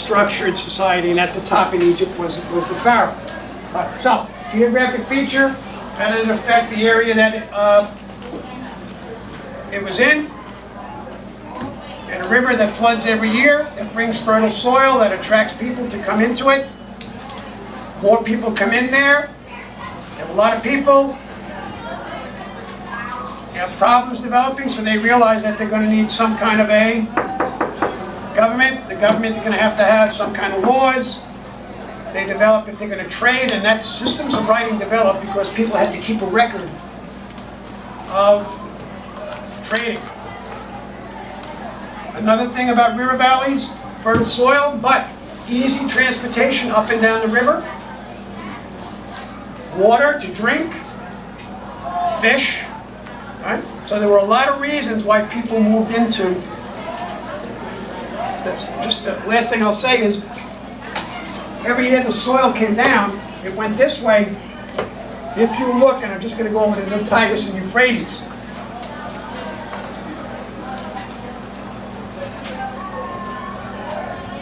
structured society, and at the top in Egypt was the pharaoh. So, geographic feature, how did it affect the area that it was in? And a river that floods every year, that brings fertile soil, that attracts people to come into it. More people come in there. You have a lot of people. You have problems developing, so they realize that they're going to need some kind of a government. The government is going to have some kind of laws. They develop if they're going to trade, and that systems of writing developed because people had to keep a record of trading. Another thing about river valleys, fertile soil, but easy transportation up and down the river. Water to drink, fish. Right? So there were a lot of reasons why people moved into this. Just the last thing I'll say is, every year the soil came down, it went this way. If you look, and I'm just going to go over to the Tigris and Euphrates.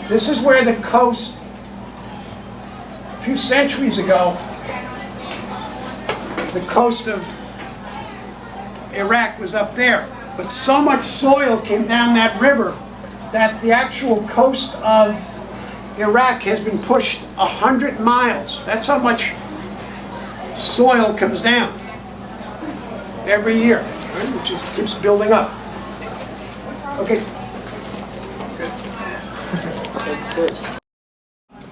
This is where the coast, a few centuries ago, the coast of Iraq was up there. But so much soil came down that river that the actual coast of Iraq has been pushed 100 miles. That's how much soil comes down every year, right? Which just keeps building up. Okay.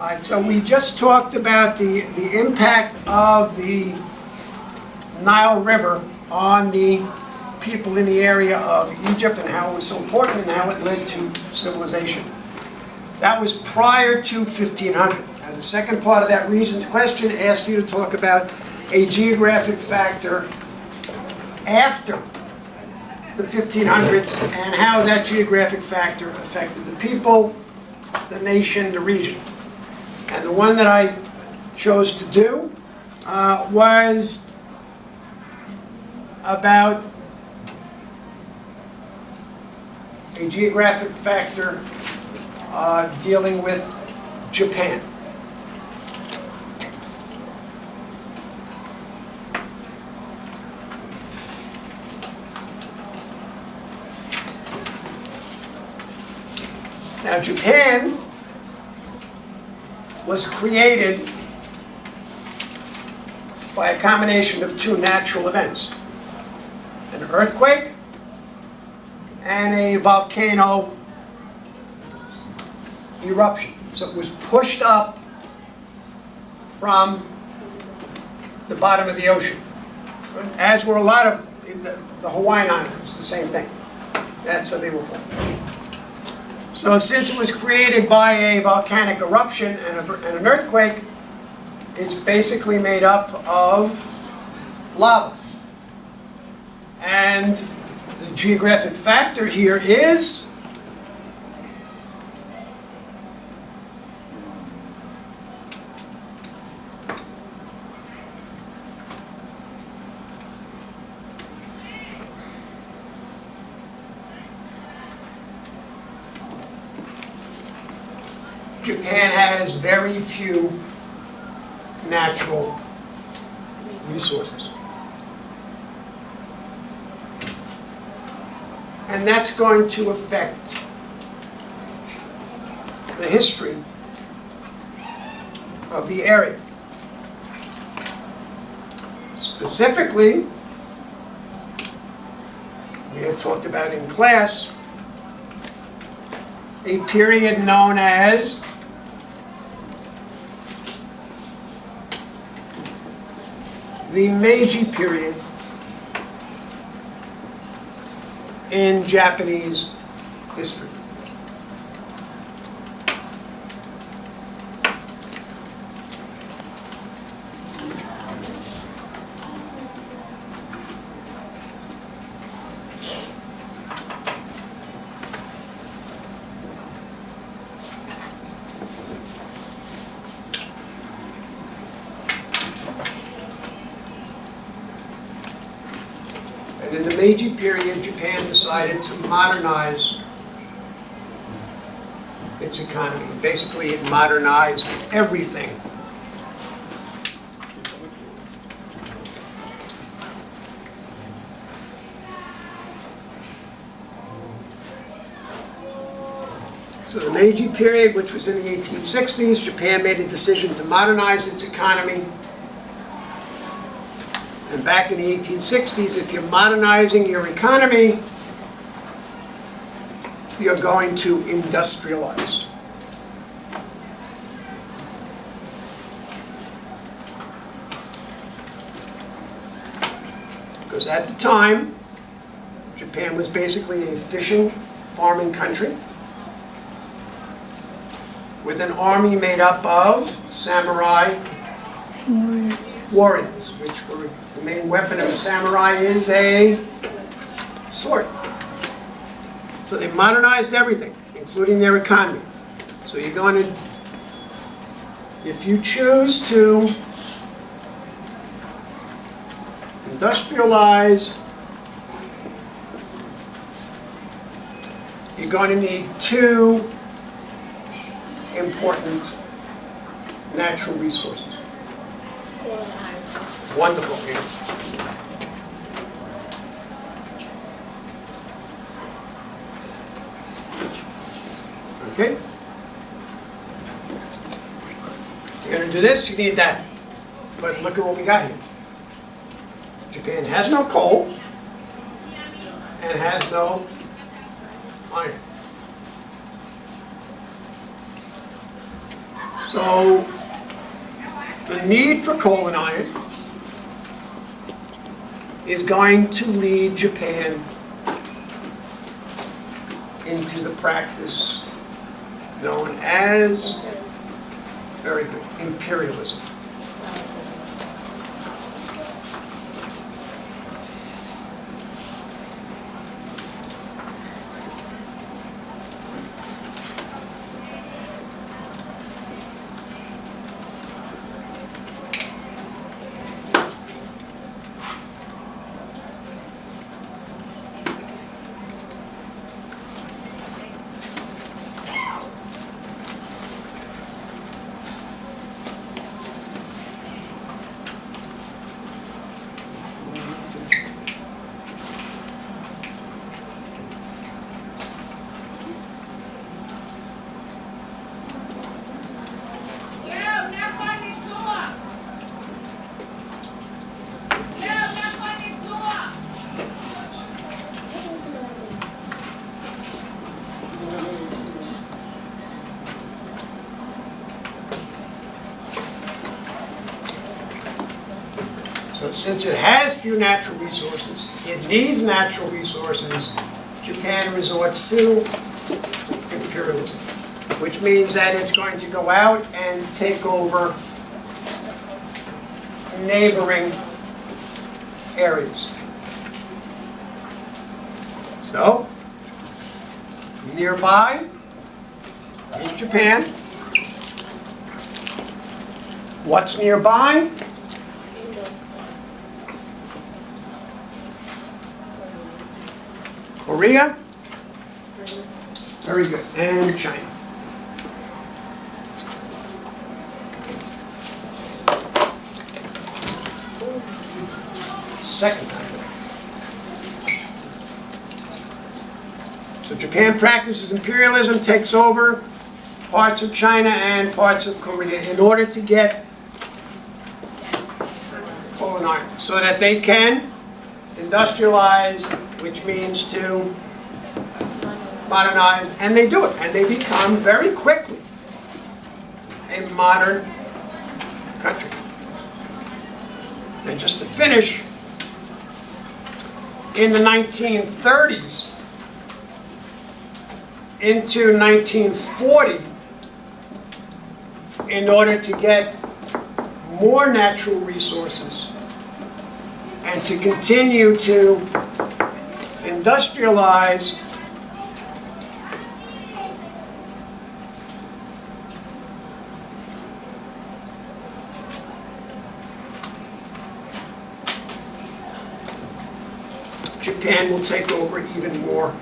All right, so we just talked about the impact of the Nile River on the people in the area of Egypt and how it was so important and how it led to civilization. That was prior to 1500. And the second part of that Regents question asked you to talk about a geographic factor after the 1500s and how that geographic factor affected the people, the nation, the region. And the one that I chose to do was about a geographic factor dealing with Japan. Now, Japan was created by a combination of two natural events: an earthquake and a volcano eruption. So it was pushed up from the bottom of the ocean, as were a lot of the Hawaiian Islands, the same thing. That's how they were formed. So since it was created by a volcanic eruption and an earthquake, it's basically made up of lava. And the geographic factor here is Japan has very few natural resources. And that's going to affect the history of the area. Specifically, we had talked about in class a period known as the Meiji period in Japanese history. And in the Meiji period, Japan decided to modernize its its economy. Basically, it modernized everything. So the Meiji period, which was in the 1860s, Japan made a decision to modernize its economy. And back in the 1860s, if you're modernizing your economy, you're going to industrialize. Because at the time, Japan was basically a fishing, farming country with an army made up of samurai warriors, which were the main weapon of a samurai is a sword. So they modernized everything, including their economy. So you're going to, if you choose to industrialize, you're going to need two important natural resources. Wonderful. Okay? You're going to do this, you need that. But look at what we got here. Japan has no coal and has no iron. So, the need for coal and iron is going to lead Japan into the practice known as, very good, imperialism. So since it has few natural resources, it needs natural resources, Japan resorts to imperialism, which means that it's going to go out and take over neighboring areas. So, nearby is Japan. What's nearby? Korea, very good, and China. Second time. So Japan practices imperialism, takes over parts of China and parts of Korea in order to get coal and iron, so that they can industrialize, which means to modernize, and they do it, and they become very quickly a modern country. And just to finish, in the 1930s into 1940, in order to get more natural resources and to continue to industrialize, Japan will take over even more